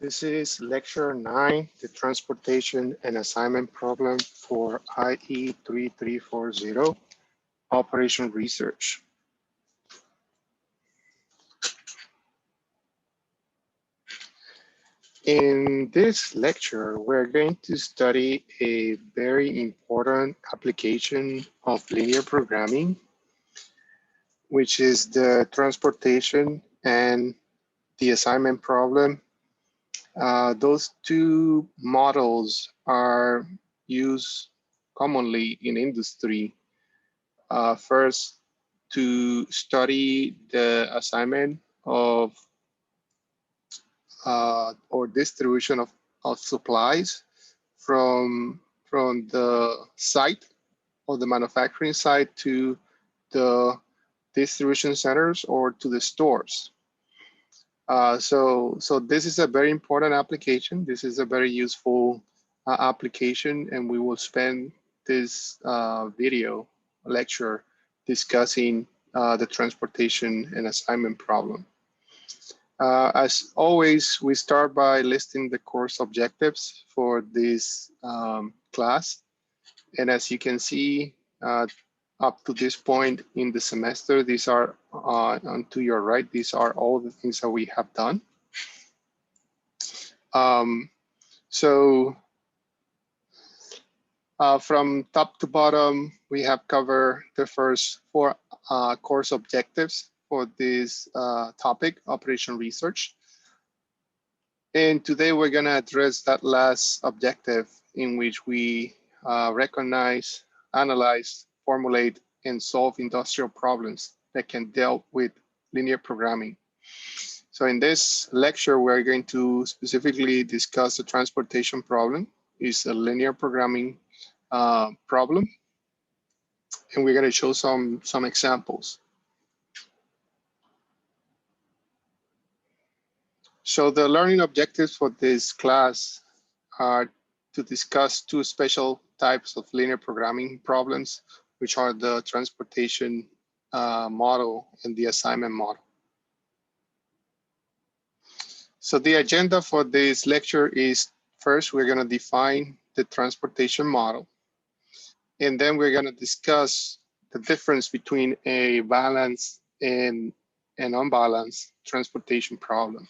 This is lecture 9, the transportation and assignment problem for IE 3340, operation research. In this lecture, we're going to study a very important application of linear programming, which is the transportation and the assignment problem. Those two models are used commonly in industry. First, to study the assignment of or distribution of supplies from the site or the manufacturing site to the distribution centers or to the stores. So this is a very important application. This is a very useful application, and we will spend this video lecture discussing the transportation and assignment problem. As always, we start by listing the course objectives for this class. And as you can see, up to this point in the semester, these are on to your right, these are all the things that we have done. From top to bottom, we have covered the first 4 course objectives for this topic, operation research. And today we're gonna address that last objective in which we recognize, analyze, formulate, and solve industrial problems that can deal with linear programming. So in this lecture, we're going to specifically discuss the transportation problem. It's a linear programming problem, and we're going to show some examples. So the learning objectives for this class are to discuss 2 special types of linear programming problems, which are the transportation model and the assignment model. So the agenda for this lecture is, first, we're going to define the transportation model. And then we're going to discuss the difference between a balanced and an unbalanced transportation problem.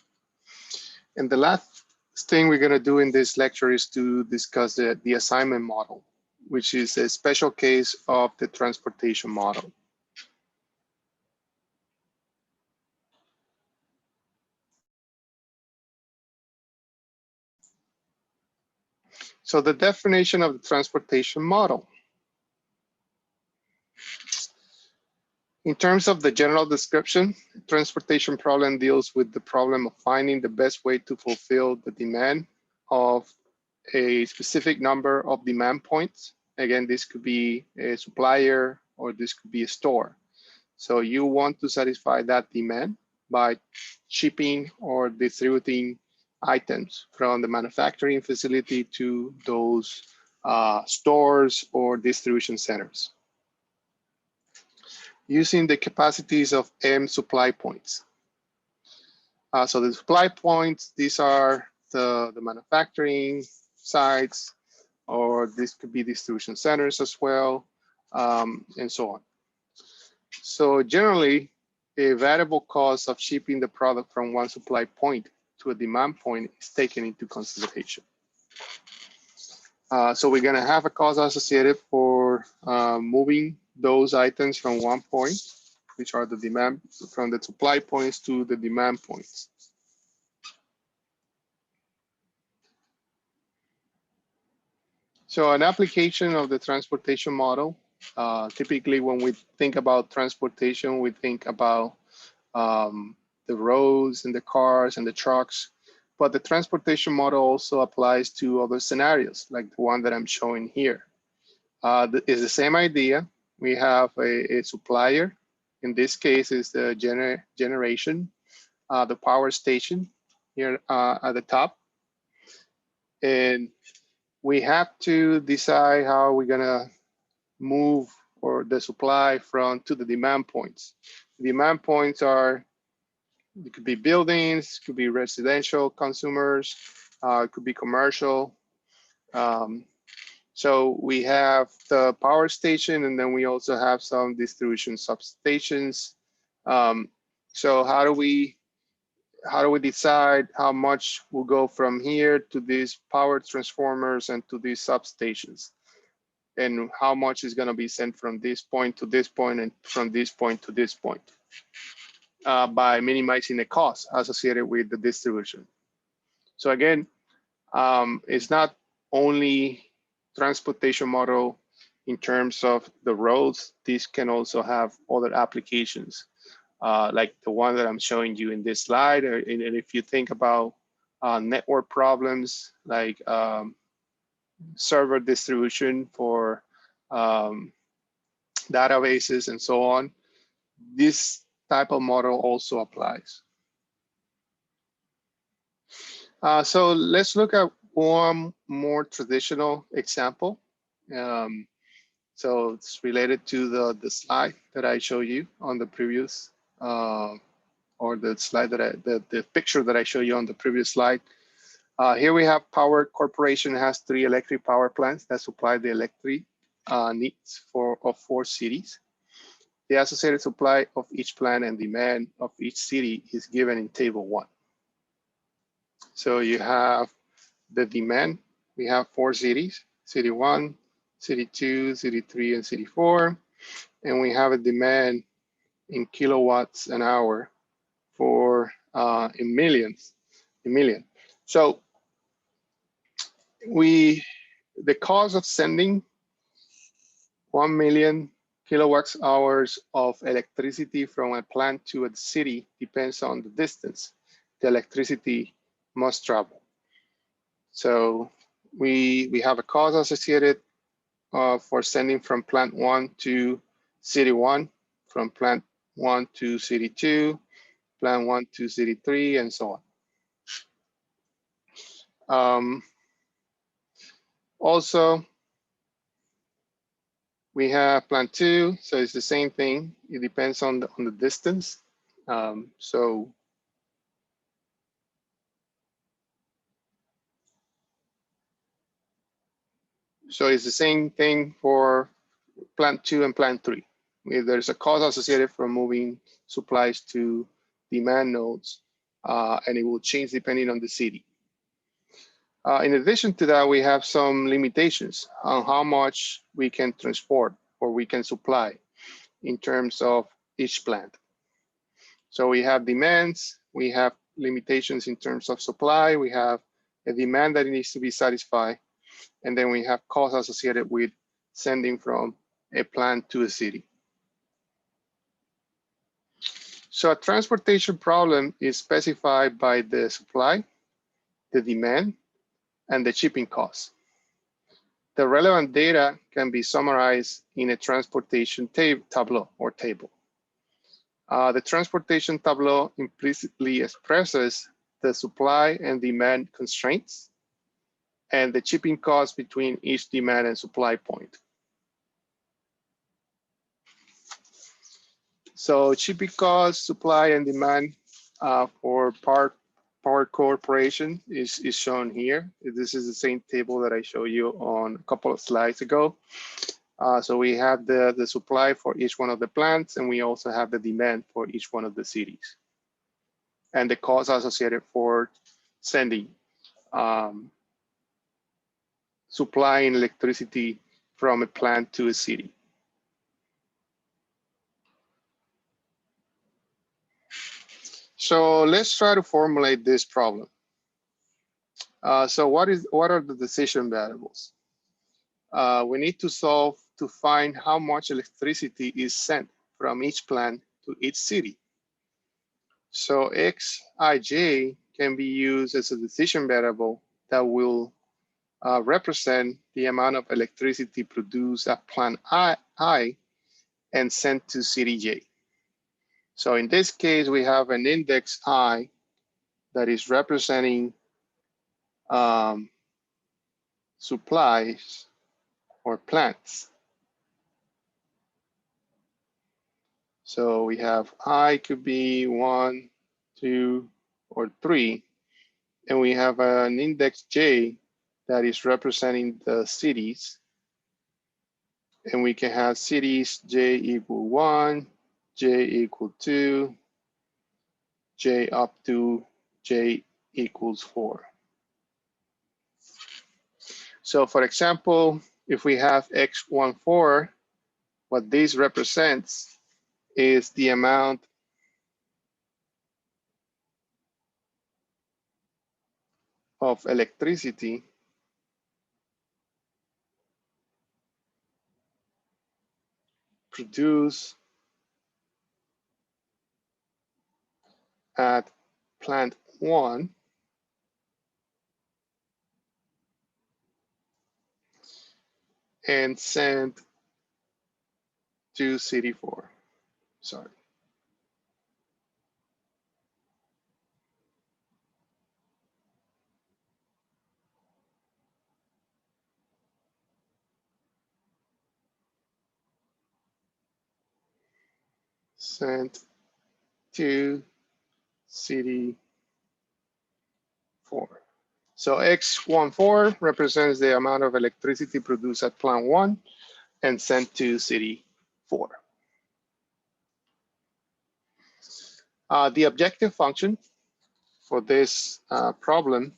And the last thing we're going to do in this lecture is to discuss the assignment model, which is a special case of the transportation model. So the definition of the transportation model. In terms of the general description, transportation problem deals with the problem of finding the best way to fulfill the demand of a specific number of demand points. Again, this could be a supplier or this could be a store. So you want to satisfy that demand by shipping or distributing items from the manufacturing facility to those stores or distribution centers, using the capacities of M supply points. So the supply points, these are the manufacturing sites, or this could be distribution centers as well, and so on. So generally, a variable cost of shipping the product from one supply point to a demand point is taken into consideration. So we're gonna have a cost associated for moving those items from one point, which are the demand, from the supply points to the demand points. So an application of the transportation model, typically when we think about transportation, we think about the roads and the cars and the trucks, but the transportation model also applies to other scenarios, like the one that I'm showing here. It's the same idea. We have a supplier. In this case, is the generation, the power station here at the top. And we have to decide how we're gonna move or the supply from to the demand points. The demand points are It could be buildings, could be residential consumers, it could be commercial. So we have the power station, and then we also have some distribution substations. So how do we decide how much will go from here to these power transformers and to these substations? And how much is going to be sent from this point to this point and from this point to this point, by minimizing the cost associated with the distribution. So again, it's not only transportation model in terms of the roads. This can also have other applications, like the one that I'm showing you in this slide. And if you think about network problems, like server distribution for databases and so on, this type of model also applies. So let's look at one more traditional example. So it's related to the slide that I showed you on the previous, or the slide that the picture that I showed you on the previous slide. Here we have Power Corporation has 3 electric power plants that supply the electric needs of 4 cities. The associated supply of each plant and demand of each city is given in table 1. So you have the demand. We have 4 cities, city 1, city 2, city 3, and city 4. And we have a demand in kilowatts an hour for in million. So the cost of sending 1 million kilowatts hours of electricity from a plant to a city depends on the distance the electricity must travel. So we have a cost associated for sending from plant 1 to city 1, from plant 1 to city 2, plant 1 to city 3, and so on. Also, we have plant 2, so it's the same thing. It depends on the distance. So it's the same thing for plant 2 and plant 3. There's a cost associated for moving supplies to demand nodes, and it will change depending on the city. In addition to that, we have some limitations on how much we can transport or we can supply in terms of each plant. So we have demands, we have limitations in terms of supply, we have a demand that needs to be satisfied, and then we have costs associated with sending from a plant to a city. So a transportation problem is specified by the supply, the demand, and the shipping costs. The relevant data can be summarized in a transportation tableau or table. The transportation tableau implicitly expresses the supply and demand constraints and the shipping costs between each demand and supply point. So shipping costs, supply and demand for Power Corporation is shown here. This is the same table that I showed you on a couple of slides ago. So we have the supply for each one of the plants, and we also have the demand for each one of the cities, and the costs associated for sending, supplying electricity from a plant to a city. So let's try to formulate this problem. So what are the decision variables? We need to solve to find how much electricity is sent from each plant to each city. So Xij can be used as a decision variable that will represent the amount of electricity produced at plant I and sent to city J. So in this case, we have an index I that is representing supplies or plants. So we have I could be 1, 2, or 3, and we have an index J that is representing the cities, and we can have cities J equal 1, J equal 2, J up to J equals 4. So for example, if we have X14, what this represents is the amount of electricity produced at plant 1 and sent to city 4. Sorry. Sent to city 4. So X14 represents the amount of electricity produced at plant 1 and sent to city 4. The objective function for this problem,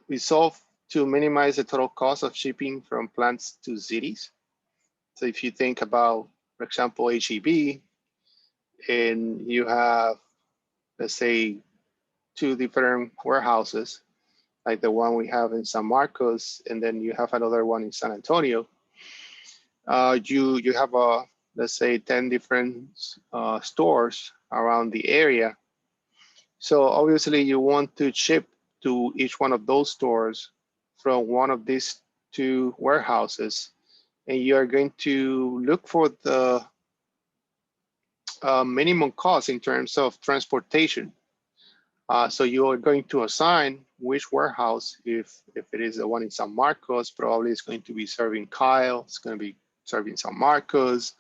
we solve to minimize the total cost of shipping from plants to cities. So if you think about, for example, HEB, and you have, let's say, 2 different warehouses, like the one we have in San Marcos, and then you have another one in San Antonio. You have let's say 10 different stores around the area. So obviously you want to ship to each one of those stores from one of these 2 warehouses, and you are going to look for the minimum cost in terms of transportation. So you are going to assign which warehouse, if it is the one in San Marcos, probably it's going to be serving Kyle, it's going to be serving San Marcos,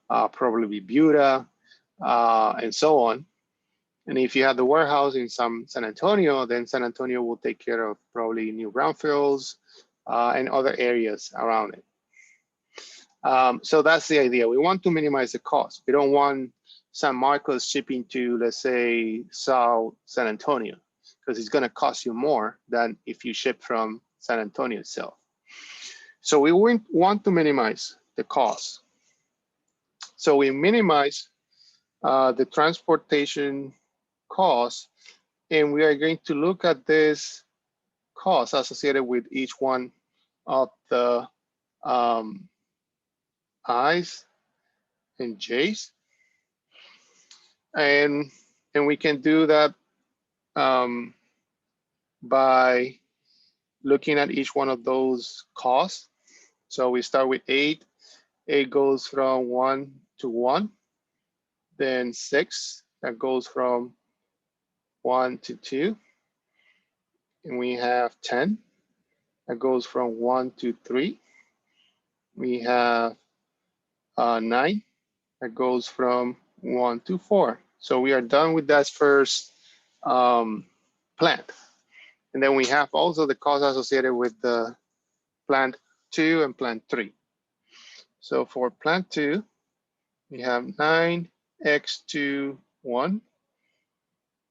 probably Buda, and so on. And if you have the warehouse in San Antonio, then San Antonio will take care of probably New Braunfels and other areas around it. So that's the idea. We want to minimize the cost. We don't want San Marcos shipping to, let's say, South San Antonio, because it's going to cost you more than if you ship from San Antonio itself. So we want to minimize the cost. So we minimize the transportation cost, and we are going to look at this cost associated with each one of the I's and J's. And we can do that by looking at each one of those costs. So we start with 8. 8 goes from 1 to 1. Then 6, that goes from 1 to 2. And we have 10, that goes from 1 to 3. We have 9, that goes from 1 to 4. So we are done with that first plant. And then we have also the costs associated with the plant 2 and plant 3. So for plant 2, we have 9x21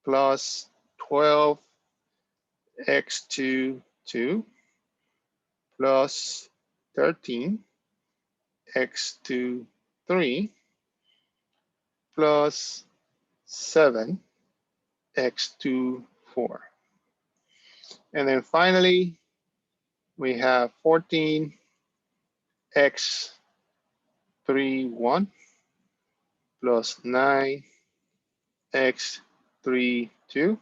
plus 12x22 plus 13x23 plus 7x24. And then finally, we have 14x31 plus 9x32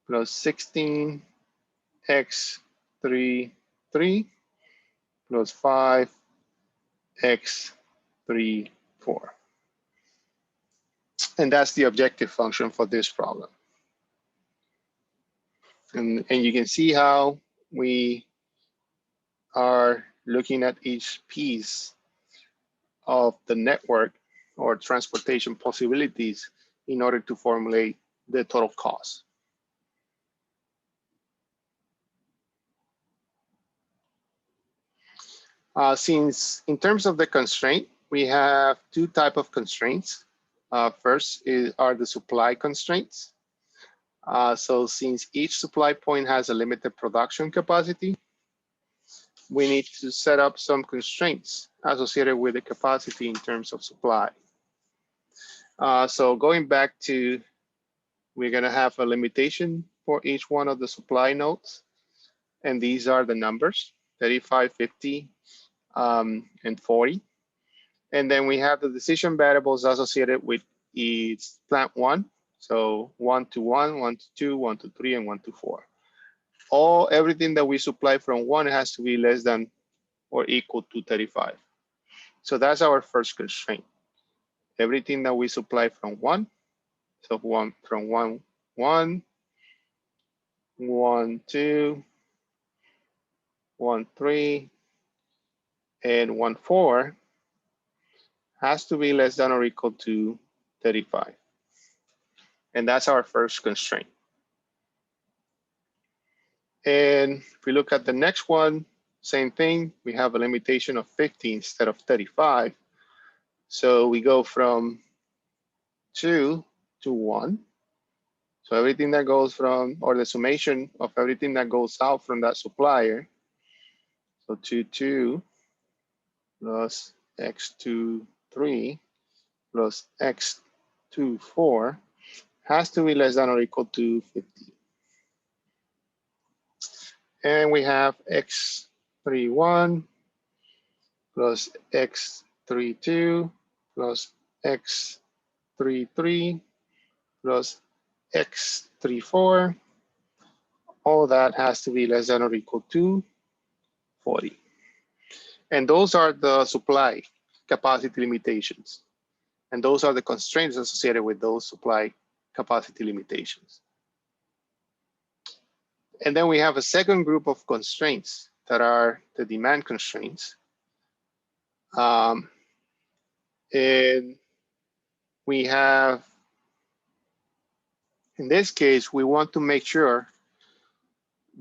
plus 16x33 plus 5x34. And that's the objective function for this problem. And you can see how we are looking at each piece of the network or transportation possibilities in order to formulate the total cost. Since in terms of the constraint, we have two types of constraints. First are the supply constraints. So since each supply point has a limited production capacity, we need to set up some constraints associated with the capacity in terms of supply. So going back to, we're gonna have a limitation for each one of the supply nodes. And these are the numbers, 35, 50, and 40. And then we have the decision variables associated with each plant one. So 1 to 1, 1 to 2, 1 to 3, and 1 to 4. Everything that we supply from 1 has to be less than or equal to 35. So that's our first constraint. Everything that we supply from 1, so from 1, 1, 1, 2, 1, 3, and 1, 4 has to be less than or equal to 35. And that's our first constraint. And if we look at the next one, same thing, we have a limitation of 50 instead of 35. So we go from 2 to 1. So everything that goes from, or the summation of everything that goes out from that supplier. So 2 plus x2 3 plus x2 4 has to be less than or equal to 50. And we have x31 plus x32 plus x33 plus x34. All that has to be less than or equal to 40. And those are the supply capacity limitations. And those are the constraints associated with those supply capacity limitations. And then we have a second group of constraints that are the demand constraints. And we have, in this case, we want to make sure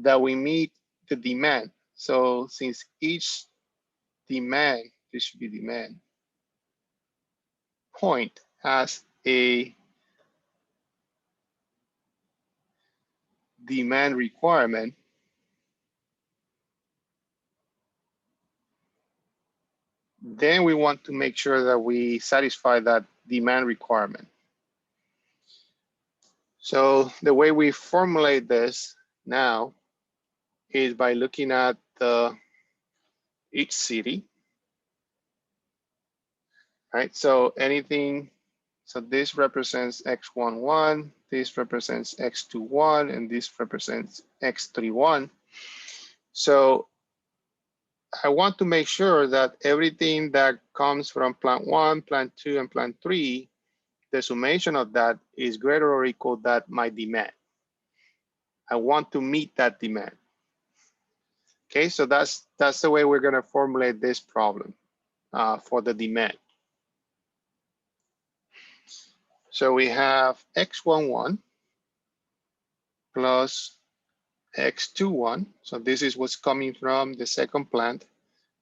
that we meet the demand. So since each demand, this should be demand, point has a demand requirement, then we want to make sure that we satisfy that demand requirement. So the way we formulate this now is by looking at each city, right? So anything, so this represents x11, this represents x21, and this represents x31. So I want to make sure that everything that comes from plant 1, plant 2, and plant 3, the summation of that is greater or equal to my demand. I want to meet that demand. Okay, so that's the way we're going to formulate this problem for the demand. So we have x11 plus x21. So this is what's coming from the second plant,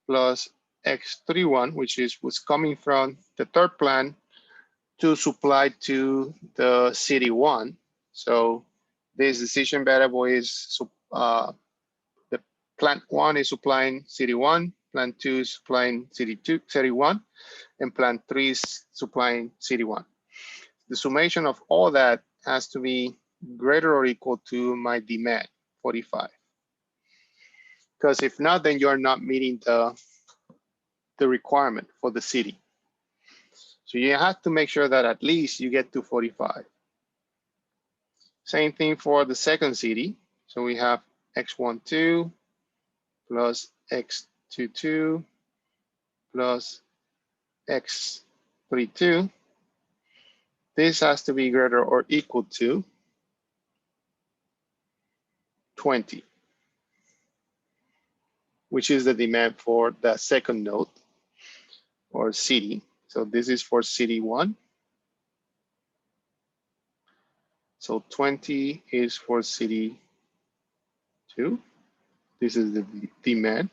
plus x31, which is what's coming from the third plant to supply to the city 1. So this decision variable is the plant 1 is supplying city 1, plant 2 is supplying city 1, and plant 3 is supplying city 1. The summation of all that has to be greater or equal to my demand, 45. Because if not, then you're not meeting the requirement for the city. So you have to make sure that at least you get to 45. Same thing for the second city. So we have x12 plus x22 plus x32. This has to be greater or equal to 20, which is the demand for the second node or city. So this is for city 1. So 20 is for city 2. This is the demand.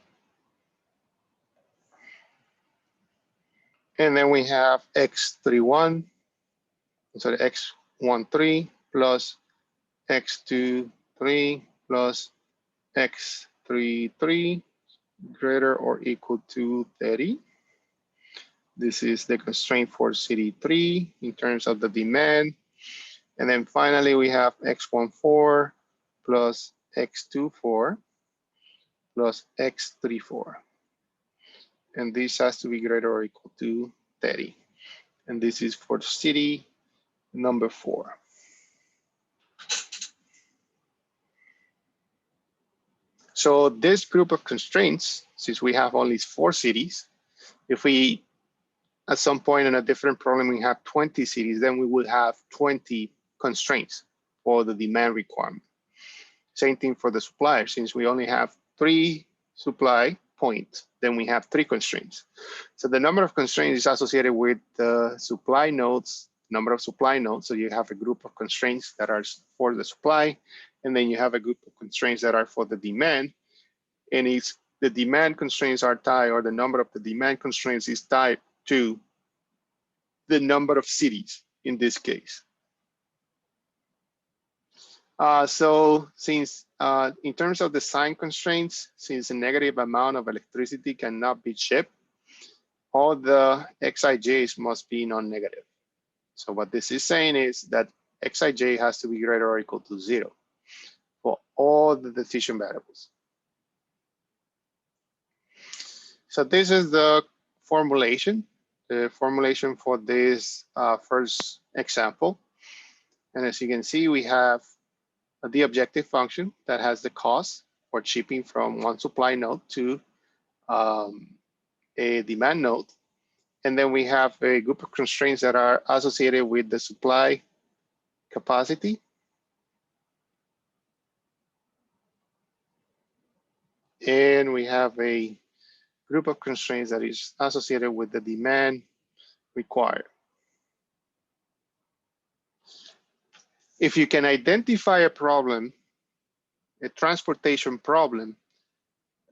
And then we have X31, sorry, X13 plus X23 plus X33 greater or equal to 30. This is the constraint for city 3 in terms of the demand. And then finally, we have X14 plus X24 plus X34. And this has to be greater or equal to 30. And this is for city number 4. So this group of constraints, since we have only 4 cities, if we, at some point in a different problem, we have 20 cities, then we would have 20 constraints for the demand requirement. Same thing for the supplier. Since we only have 3 supply points, then we have 3 constraints. So the number of constraints is associated with the supply nodes, number of supply nodes. So you have a group of constraints that are for the supply, and then you have a group of constraints that are for the demand. And it's the demand constraints are tied, or the number of the demand constraints is tied to the number of cities in this case. So since in terms of design constraints, since a negative amount of electricity cannot be shipped, all the Xij's must be non-negative. So what this is saying is that Xij has to be greater or equal to 0 for all the decision variables. So this is the formulation for this first example. And as you can see, we have the objective function that has the cost for shipping from one supply node to a demand node. And then we have a group of constraints that are associated with the supply capacity. And we have a group of constraints that is associated with the demand required. If you can identify a problem, a transportation problem,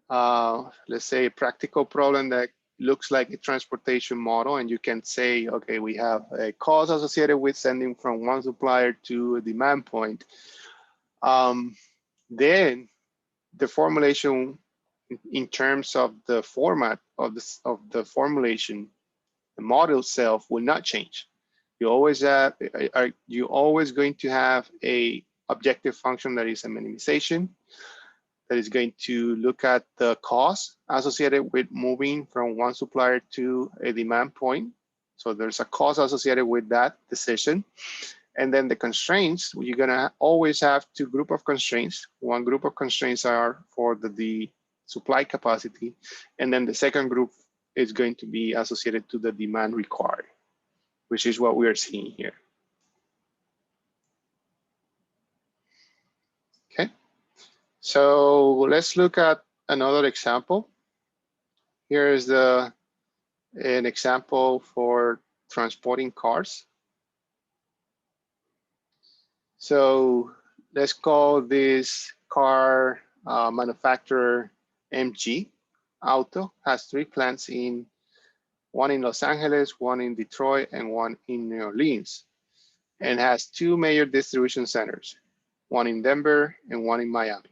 let's say a practical problem that looks like a transportation model, and you can say, okay, we have a cost associated with sending from one supplier to a demand point, then the formulation in terms of the format of the formulation, the model itself will not change. You always have, you're always going to have a objective function that is a minimization, that is going to look at the cost associated with moving from one supplier to a demand point. So there's a cost associated with that decision. And then the constraints, you're gonna always have 2 groups of constraints. One group of constraints are for the supply capacity, and then the second group is going to be associated to the demand required, which is what we are seeing here. Okay, so let's look at another example. Here is an example for transporting cars. So let's call this car manufacturer MG Auto, has 3 plants one in Los Angeles, one in Detroit, and one in New Orleans, and has 2 major distribution centers, one in Denver and one in Miami.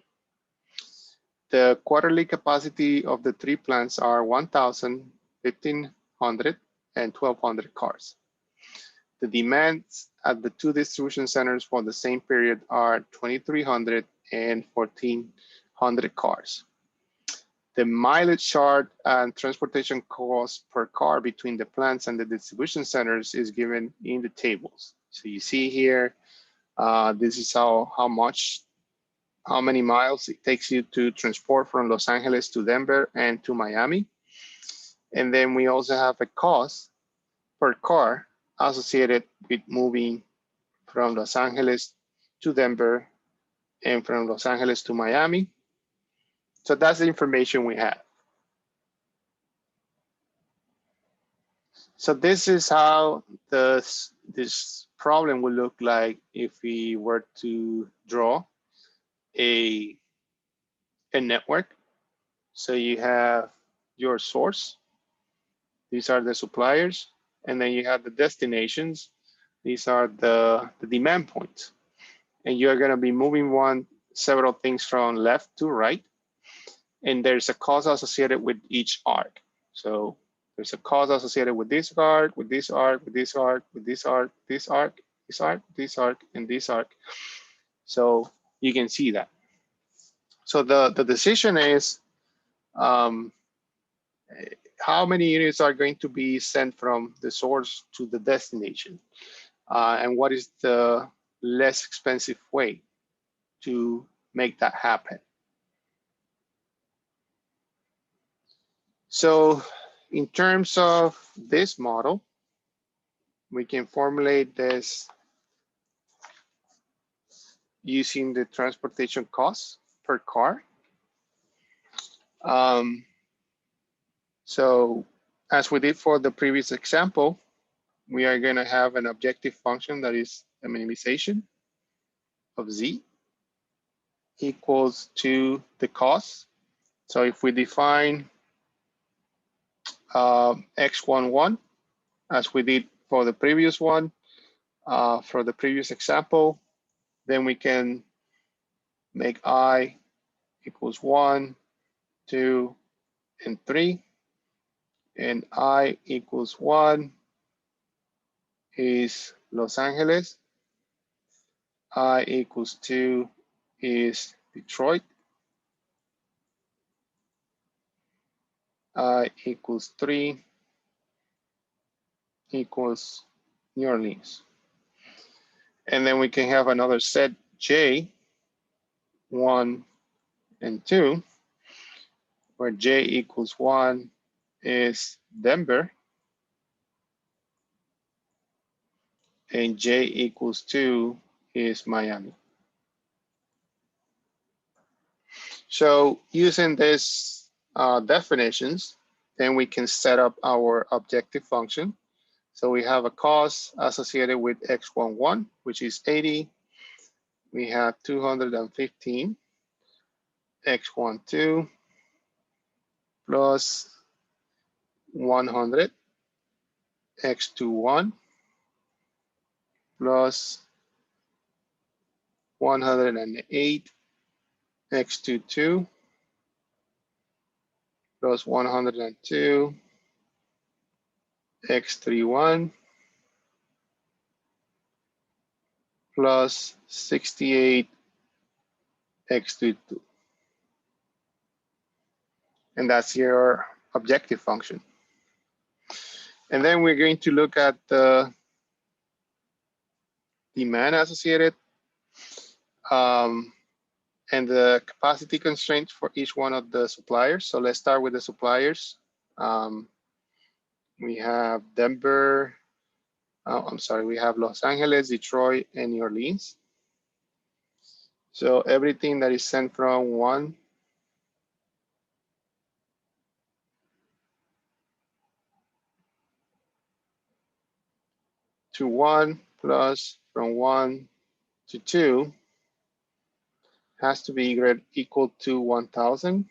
The quarterly capacity of the 3 plants are 1,000, 1,500, and 1,200 cars. The demands at the 2 distribution centers for the same period are 2,300 and 1,400 cars. The mileage charge and transportation cost per car between the plants and the distribution centers is given in the tables. So you see here, this is how many miles it takes you to transport from Los Angeles to Denver and to Miami. And then we also have a cost per car associated with moving from Los Angeles to Denver and from Los Angeles to Miami. So that's the information we have. So this is how the this problem will look like if we were to draw a network. So you have your source, these are the suppliers, and then you have the destinations, these are the demand points. And you're going to be moving several things from left to right, and there's a cost associated with each arc. So there's a cost associated with this arc, with this arc, with this arc, with this arc, this arc, this arc, this arc, and this arc. So you can see that. So the decision is how many units are going to be sent from the source to the destination, and what is the less expensive way to make that happen. So in terms of this model, we can formulate this using the transportation costs per car. So as we did for the previous example, we are going to have an objective function that is a minimization of z equals to the cost. So if we define x11 as we did for the previous one, for the previous example, then we can make I equals 1, 2, and 3, and I equals 1 is Los Angeles, I equals 2 is Detroit, I equals 3 equals New Orleans. And then we can have another set J, 1 and 2, where J equals 1 is Denver, and J equals 2 is Miami. So using these definitions, then we can set up our objective function. So we have a cost associated with x11, which is 80. We have 215, x12 plus 100, x21 plus 108, x22 plus 102, x31 plus 68, x22. And that's your objective function. And then we're going to look at the demand associated and the capacity constraints for each one of the suppliers. So let's start with the suppliers. We have Denver, we have Los Angeles, Detroit, and New Orleans. So everything that is sent from 1 to 1 plus from 1 to 2 has to be equal to 1,000.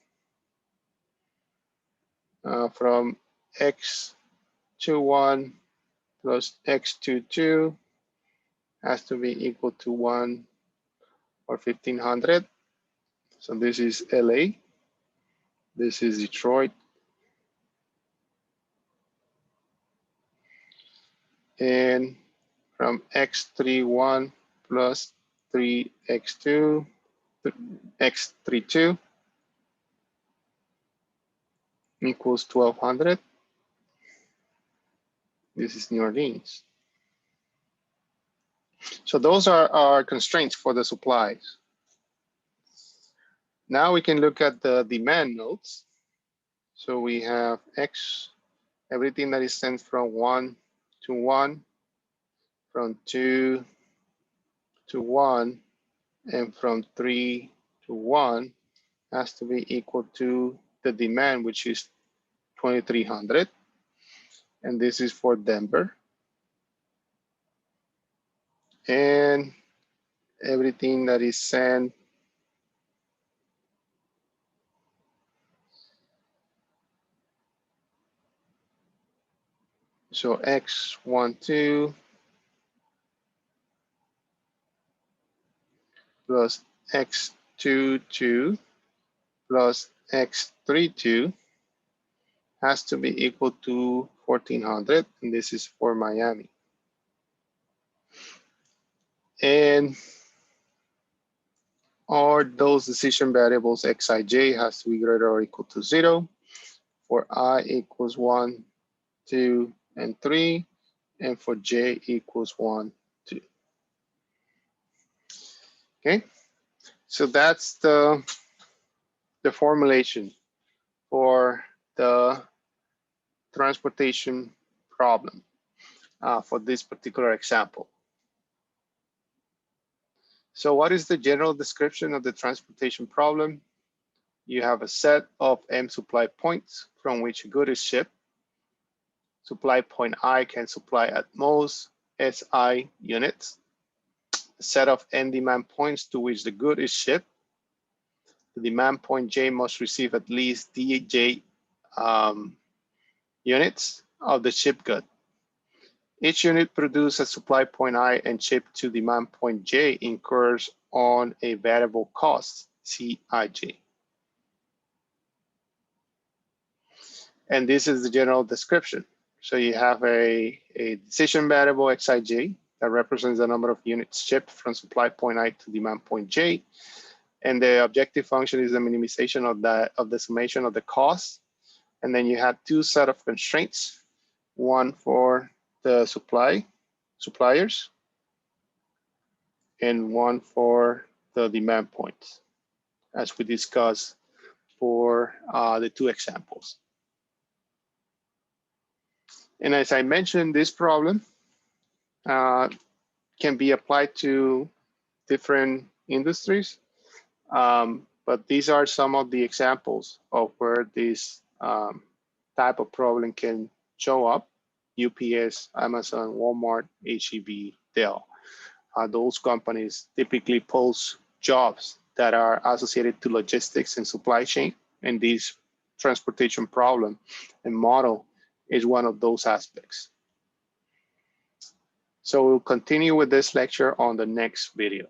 From x21 plus x22 has to be equal to 1 or 1,500. So this is LA. This is Detroit. And from x31 plus 3x2, x32 equals 1,200. This is New Orleans. So those are our constraints for the supplies. Now we can look at the demand nodes. So we have X, everything that is sent from 1 to 1, from 2 to 1, and from 3 to 1 has to be equal to the demand, which is 2,300. And this is for Denver. and everything that is sent so x12 plus x22 plus x32 has to be equal to 1400, and this is for Miami. And are those decision variables xij has to be greater or equal to 0 for I equals 1, 2, and 3, and for j equals 1, 2. Okay, so that's the formulation for the transportation problem for this particular example. So what is the general description of the transportation problem? You have a set of M supply points from which a good is shipped. Supply point I can supply at most SI units. A set of N demand points to which the good is shipped. The demand point J must receive at least DJ units of the shipped good. Each unit produced at supply point I and shipped to demand point J incurs on a variable cost, Cij. And this is the general description. So you have a decision variable Xij that represents the number of units shipped from supply point I to demand point J. And the objective function is the minimization of the summation of the cost. And then you have two set of constraints, one for the suppliers, and one for the demand points, as we discussed for the two examples. And as I mentioned, this problem can be applied to different industries, but these are some of the examples of where this type of problem can show up: UPS, Amazon, Walmart, HEB, Dell. Those companies typically post jobs that are associated to logistics and supply chain, and this transportation problem and model is one of those aspects. So we'll continue with this lecture on the next video.